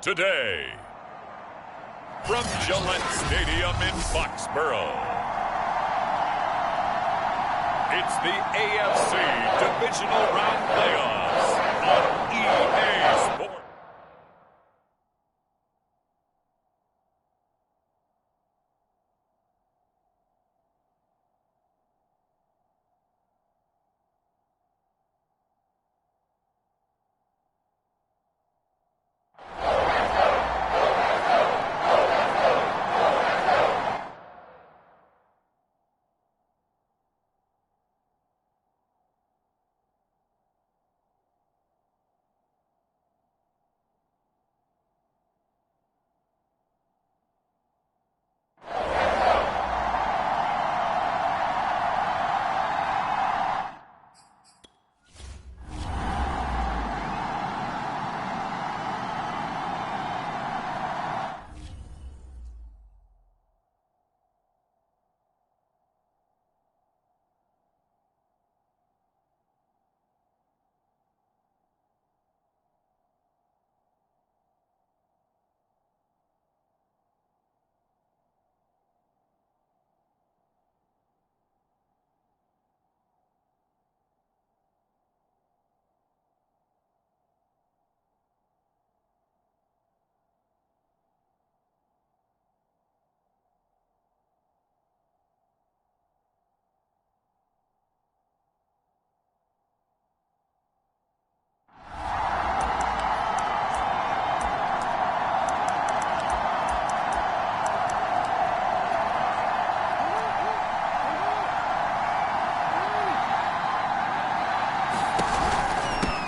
today. From Gillette Stadium in Foxborough, it's the AFC Divisional Round Playoffs on EA Sports.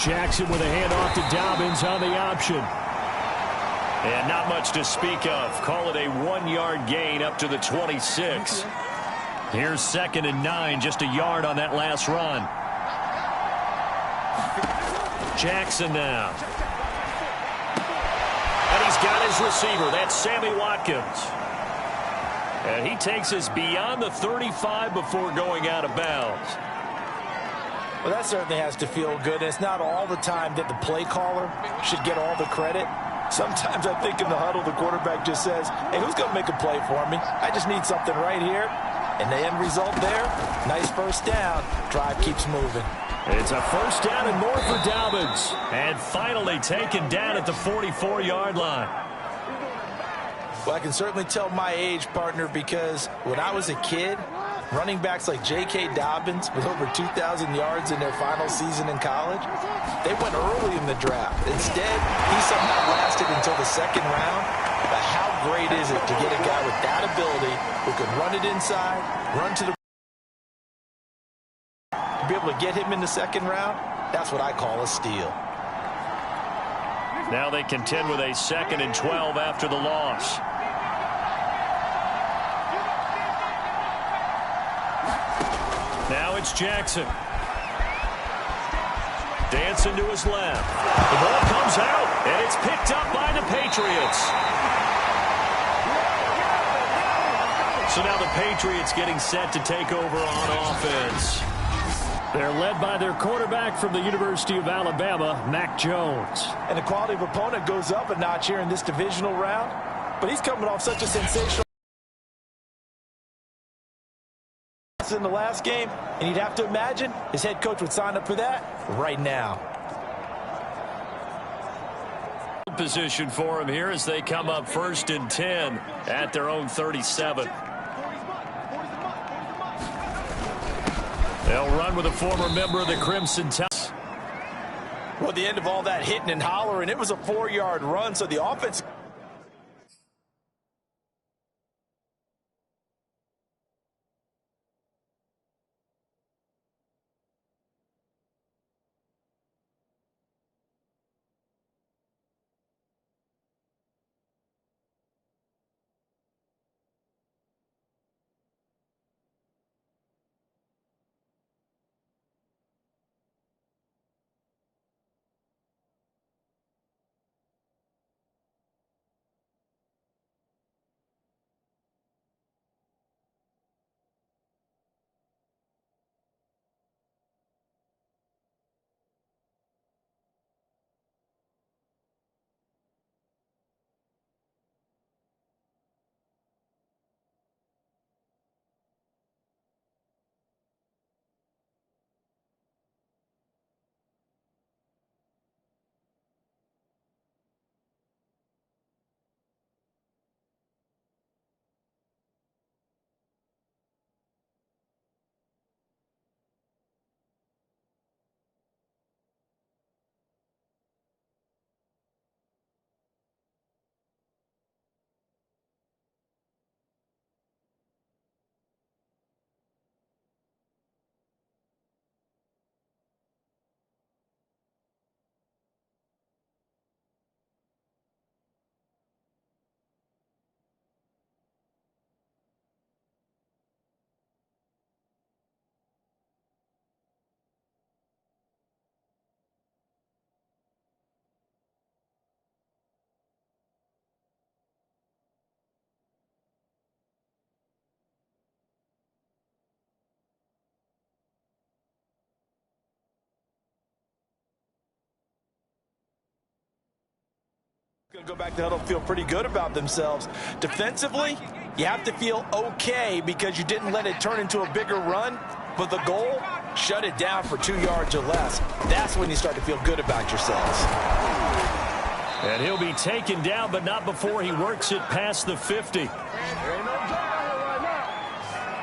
Jackson with a handoff to Dobbins on the option. And not much to speak of. Call it a 1-yard gain up to the 26. Here's 2nd and 9, just a yard on that last run. Jackson now. And he's got his receiver. That's Sammy Watkins. And he takes us beyond the 35 before going out of bounds. Well, that certainly has to feel good. It's not all the time that the play caller should get all the credit. Sometimes I think in the huddle, the quarterback just says, hey, who's going to make a play for me? I just need something right here. And the end result there, nice first down. Drive keeps moving. It's a first down and more for Dobbins. And finally taken down at the 44-yard line. Well, I can certainly tell my age, partner, because when I was a kid, running backs like J.K. Dobbins with over 2,000 yards in their final season in college, they went early in the draft. Instead, he somehow lasted until the 2nd round. But how great is it to get a guy with that ability who can run it inside, run to the to be able to get him in the 2nd round? That's what I call a steal. Now they contend with a 2nd and 12 after the loss. Now it's Jackson. Dancing to his left. The ball comes out, and it's picked up by the Patriots. So now the Patriots getting set to take over on offense. They're led by their quarterback from the University of Alabama, Mac Jones. And the quality of opponent goes up a notch here in this divisional round. But he's coming off such a sensational in the last game, and you'd have to imagine his head coach would sign up for that right now. Position for him here as they come up 1st and 10 at their own 37. They'll run with a former member of the Crimson Tide. Well, the end of all that hitting and hollering, it was a 4-yard run, so the offense Going to go back to the huddle and feel pretty good about themselves. Defensively, you have to feel okay because you didn't let it turn into a bigger run, but the goal, shut it down for 2 yards or less. That's when you start to feel good about yourselves. And he'll be taken down, but not before he works it past the 50.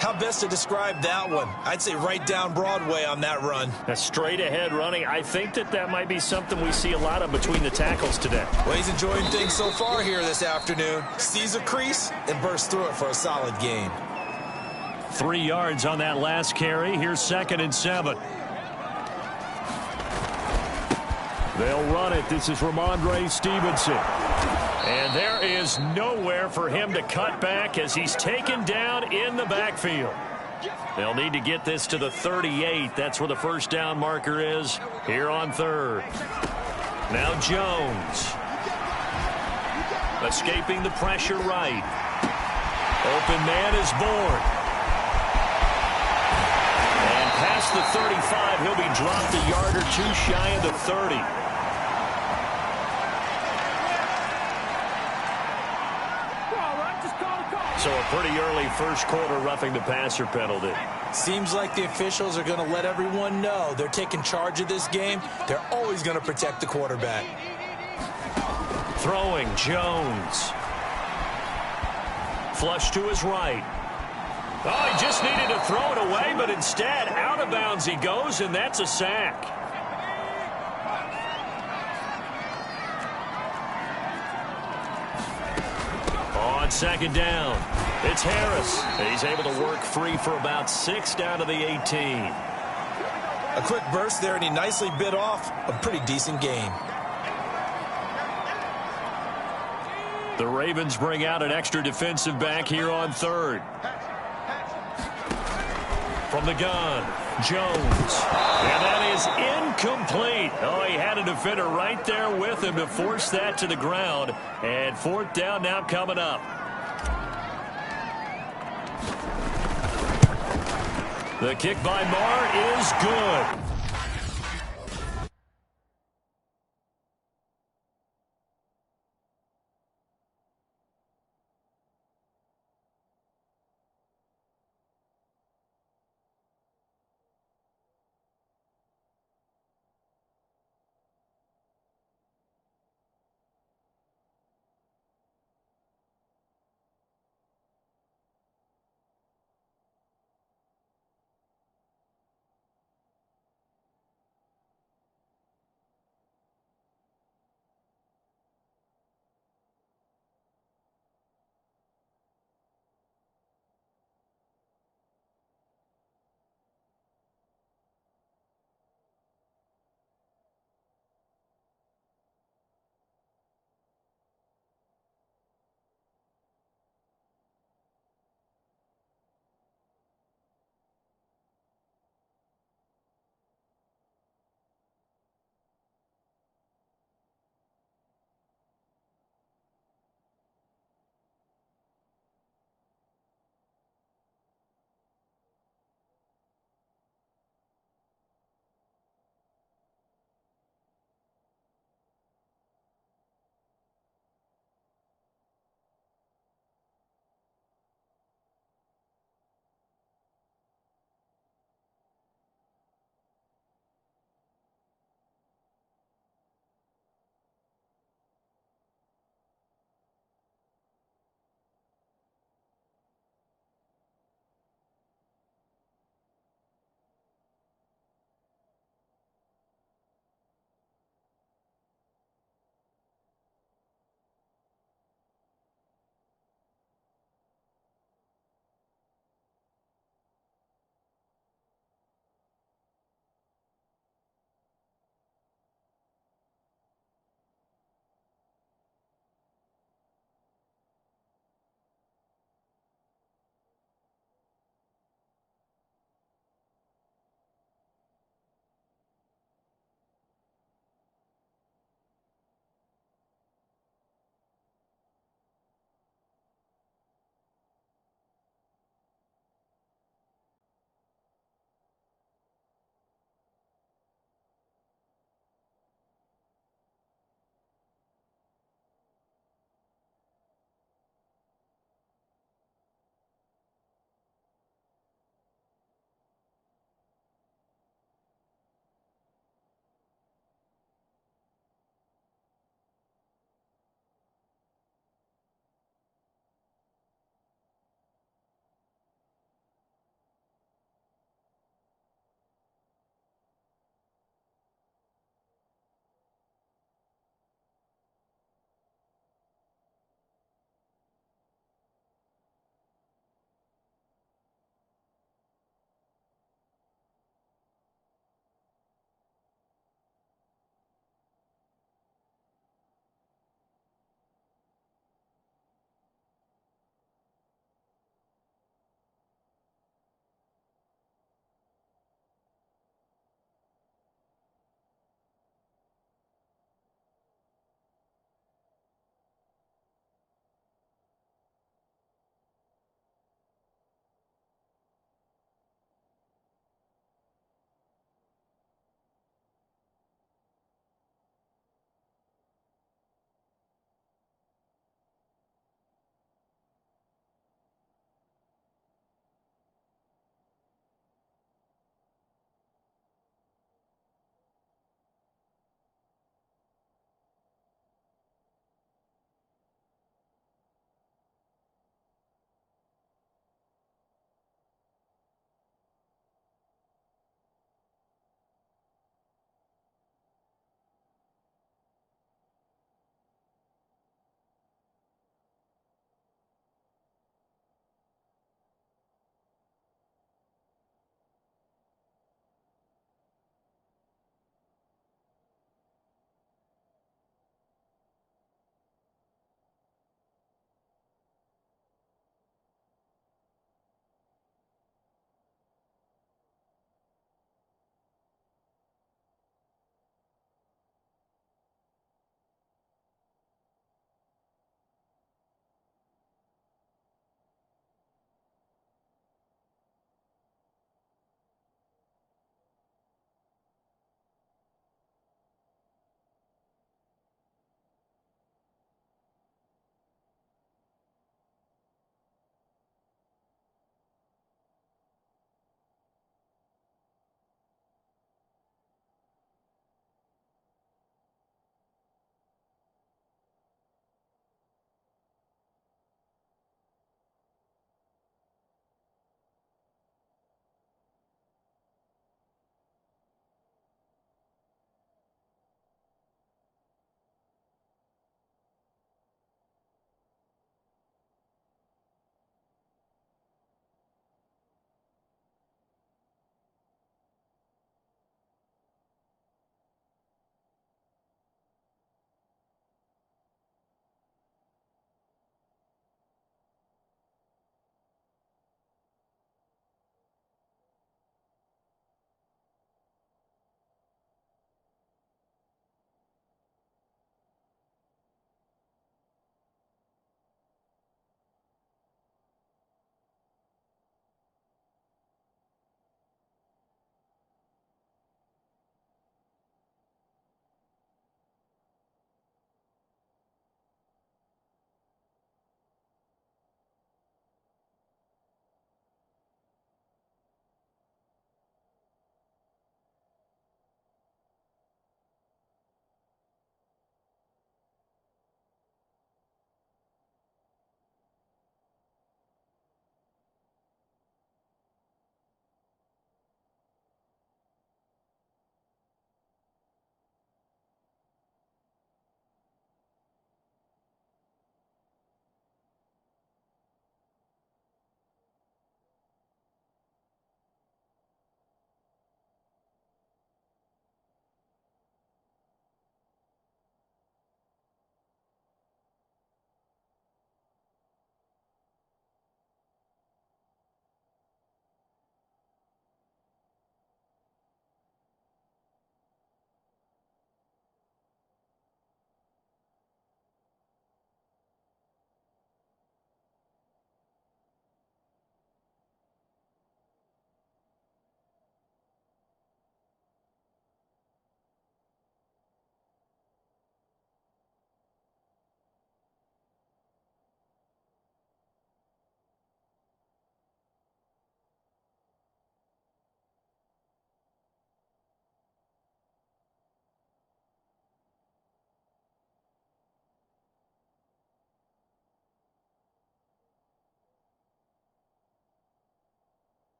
How best to describe that one? I'd say right down Broadway on that run. A straight ahead running. I think that might be something we see a lot of between the tackles today. Well, he's enjoying things so far here this afternoon. Sees a crease and bursts through it for a solid gain. 3 yards on that last carry. Here's 2nd and 7. They'll run it. This is Ramondre Stevenson. And there is nowhere for him to cut back as he's taken down in the backfield. They'll need to get this to the 38. That's where the first down marker is here on 3rd. Now Jones. Escaping the pressure right. Open man is born. And past the 35, he'll be dropped a yard or two shy of the 30. So a pretty early first quarter roughing the passer penalty. Seems like the officials are going to let everyone know they're taking charge of this game. They're always going to protect the quarterback. Throwing Jones. Flush to his right. Oh, he just needed to throw it away, but instead out of bounds he goes, and that's a sack. On 2nd down, it's Harris. He's able to work free for about 6 down to the 18. A quick burst there, and he nicely bit off a pretty decent gain. The Ravens bring out an extra defensive back here on 3rd. From the gun, Jones. And that is incomplete. Oh, he had a defender right there with him to force that to the ground. And 4th down now coming up. The kick by Marr is good.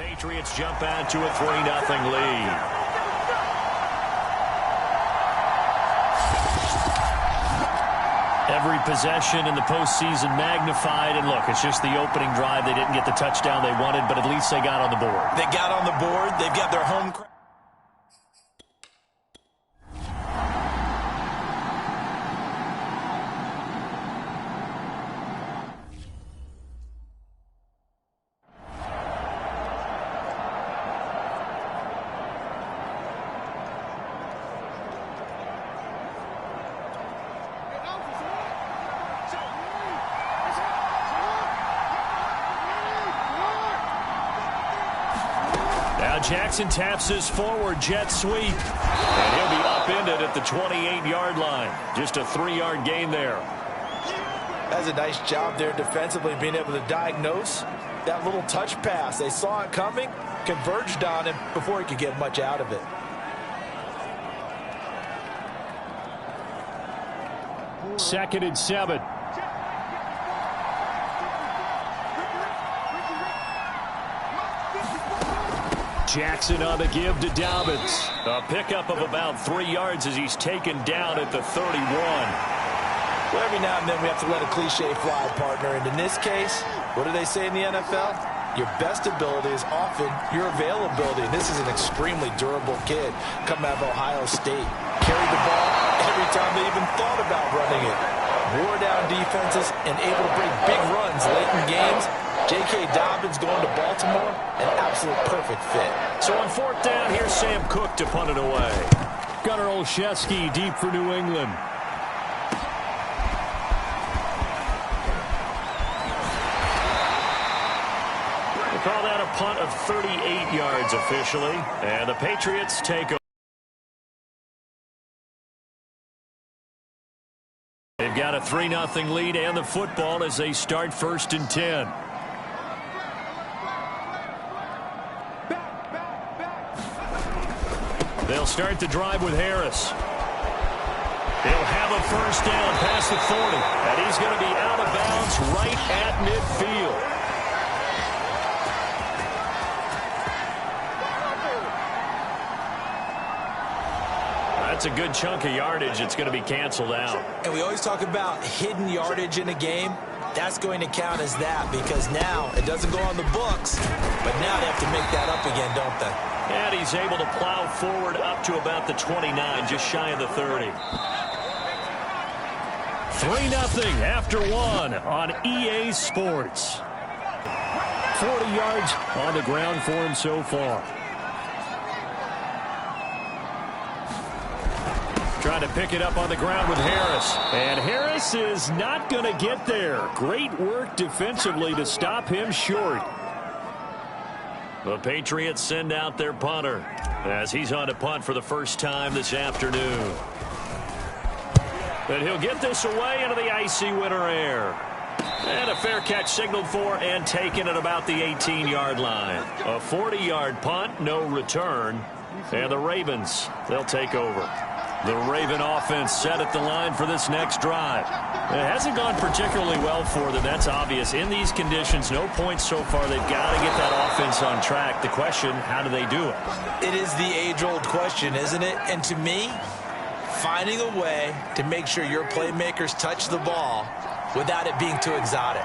Patriots jump out to a 3-0 lead. Every possession in the postseason magnified, and look, it's just the opening drive. They didn't get the touchdown they wanted, but at least they got on the board. They got on the board. They've got their home crowd. Jackson taps his forward jet sweep. And he'll be upended at the 28-yard line. Just a 3-yard gain there. That's a nice job there defensively, being able to diagnose that little touch pass. They saw it coming, converged on him before he could get much out of it. Second and 7. Jackson on the give to Dobbins. A pickup of about 3 yards as he's taken down at the 31. Well, every now and then we have to let a cliche fly, partner. And in this case, what do they say in the NFL? Your best ability is often your availability. And this is an extremely durable kid coming out of Ohio State. Carried the ball every time they even thought about running it. Wore down defenses and able to break big runs late in games. J.K. Dobbins going to Baltimore, an absolute perfect fit. So on 4th down, here's Sam Cook to punt it away. Gunnar Olszewski deep for New England. They call that a punt of 38 yards officially, and the Patriots take over. They've got a 3-0 lead and the football as they start 1st and 10. They'll start the drive with Harris. He'll have a first down past the 40, and he's going to be out of bounds right at midfield. That's a good chunk of yardage. It's going to be canceled out. And we always talk about hidden yardage in a game. That's going to count as that because now it doesn't go on the books, but now they have to make that up again, don't they? And he's able to plow forward up to about the 29, just shy of the 30. 3-0 after 1 on EA Sports. 40 yards on the ground for him so far. Trying to pick it up on the ground with Harris. And Harris is not going to get there. Great work defensively to stop him short. The Patriots send out their punter as he's on to punt for the first time this afternoon. And he'll get this away into the icy winter air. And a fair catch signaled for and taken at about the 18-yard line. A 40-yard punt, no return. And the Ravens, they'll take over. The Raven offense set at the line for this next drive. It hasn't gone particularly well for them. That's obvious. In these conditions, no points so far. They've got to get that offense on track. The question, how do they do it? It is the age-old question, isn't it? And to me, finding a way to make sure your playmakers touch the ball without it being too exotic.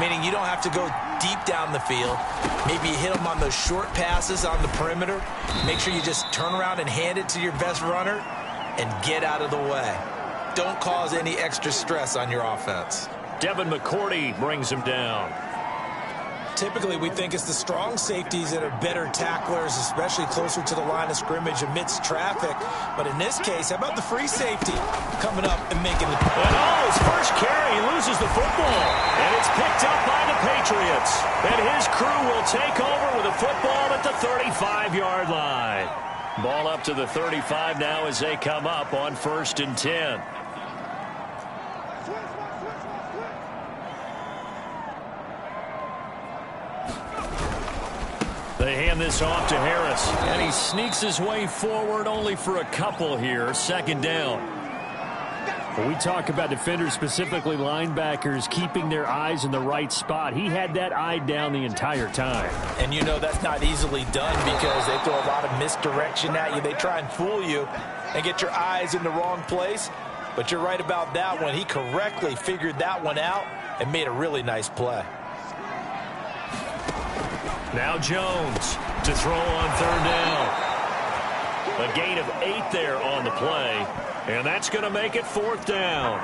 Meaning you don't have to go deep down the field. Maybe you hit them on those short passes on the perimeter. Make sure you just turn around and hand it to your best runner and get out of the way. Don't cause any extra stress on your offense. Devin McCourty brings him down. Typically, we think it's the strong safeties that are better tacklers, especially closer to the line of scrimmage amidst traffic. But in this case, how about the free safety coming up and making the... And his first carry, he loses the football. And it's picked up by the Patriots. And his crew will take over with a football at the 35-yard line. Ball up to the 35 now as they come up on 1st and 10. They hand this off to Harris, and he sneaks his way forward only for a couple here. 2nd down. When we talk about defenders, specifically linebackers, keeping their eyes in the right spot, he had that eye down the entire time. And you know that's not easily done because they throw a lot of misdirection at you. They try and fool you and get your eyes in the wrong place. But you're right about that one. He correctly figured that one out and made a really nice play. Now Jones to throw on third down. A gain of 8 there on the play, and that's going to make it fourth down.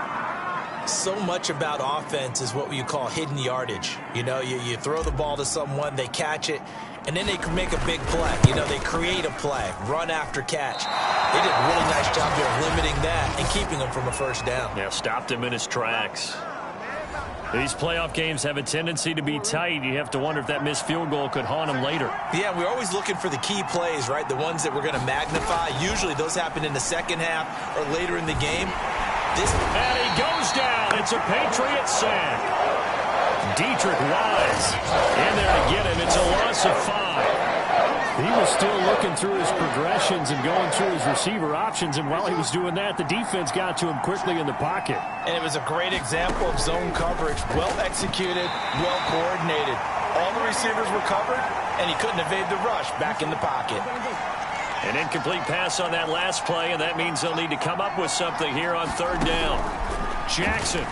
So much about offense is what you call hidden yardage. You know, you throw the ball to someone, they catch it, and then they can make a big play. You know, they create a play, run after catch. They did a really nice job there of limiting that and keeping him from a first down. Yeah, stopped him in his tracks. These playoff games have a tendency to be tight. You have to wonder if that missed field goal could haunt him later. Yeah, we're always looking for the key plays, right? The ones that we're going to magnify. Usually those happen in the second half or later in the game. And he goes down. It's a Patriots sack. Dietrich Wise in there to get him. It's a loss of 5. He was still looking through his progressions and going through his receiver options, and while he was doing that, the defense got to him quickly in the pocket. And it was a great example of zone coverage. Well executed, well coordinated. All the receivers were covered, and he couldn't evade the rush back in the pocket. An incomplete pass on that last play, and that means they'll need to come up with something here on third down. Jackson.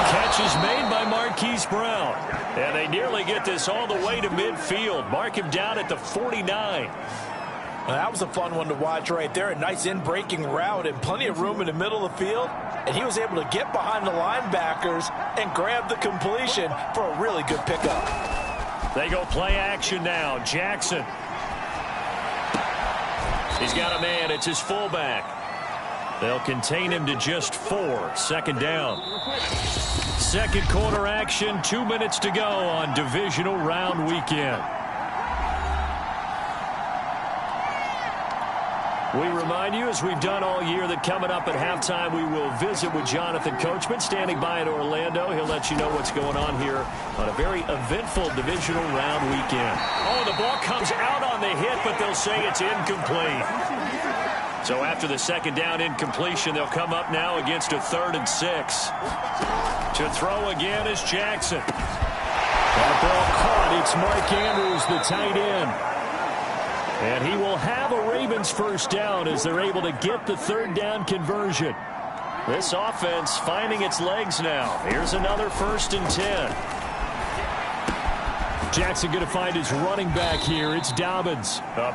Catch is made by Marquise Brown. And they nearly get this all the way to midfield. Mark him down at the 49. Well, that was a fun one to watch right there. A nice in-breaking route and plenty of room in the middle of the field. And he was able to get behind the linebackers and grab the completion for a really good pickup. They go play action now. Jackson. He's got a man. It's his fullback. They'll contain him to just 4. Second down. Second quarter action. 2 minutes to go on divisional round weekend. We remind you, as we've done all year, that coming up at halftime, we will visit with Jonathan Coachman, standing by in Orlando. He'll let you know what's going on here on a very eventful divisional round weekend. Oh, the ball comes out on the hit, but they'll say it's incomplete. So after the second down incompletion, they'll come up now against a 3rd and 6. To throw again is Jackson. That ball caught. It's Mark Andrews, the tight end. And he will have a Ravens first down as they're able to get the third down conversion. This offense finding its legs now. Here's another 1st and 10. Jackson going to find his running back here. It's Dobbins.